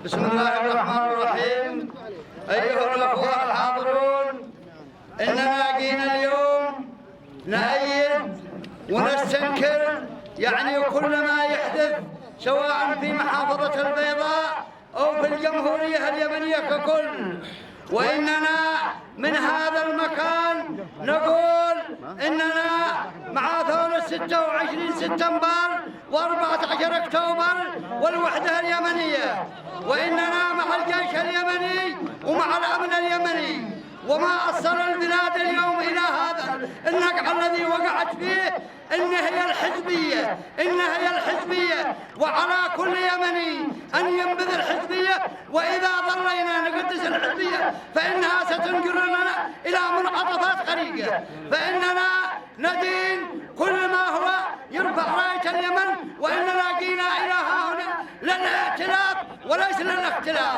بسم الله الرحمن الرحيم. أيها الأخوة الحاضرون، إننا جينا اليوم نأيد ونستنكر كل ما يحدث سواء في محافظة البيضاء أو في الجمهورية اليمنية ككل. وإننا من هذا المكان نقول إننا مع ثورة 26 سبتمبر و14 أكتوبر والوحدة اليمنية، وإننا مع الجيش اليمني ومع الأمن اليمني. وما أصل البلاد اليوم إلى هذا النقع الذي وقعت فيه إنها هي الحزبية، وعلى كل يمني أن ينبذ الحزبية، وإذا ظلينا نقدس الحزبية فإنها ستنقلنا إلى منعطفات خريقة. فإننا ندين كل ما هو يرفع راية اليمن، وإننا جينا إلى هنا للائتلاف وليس للاختلاف.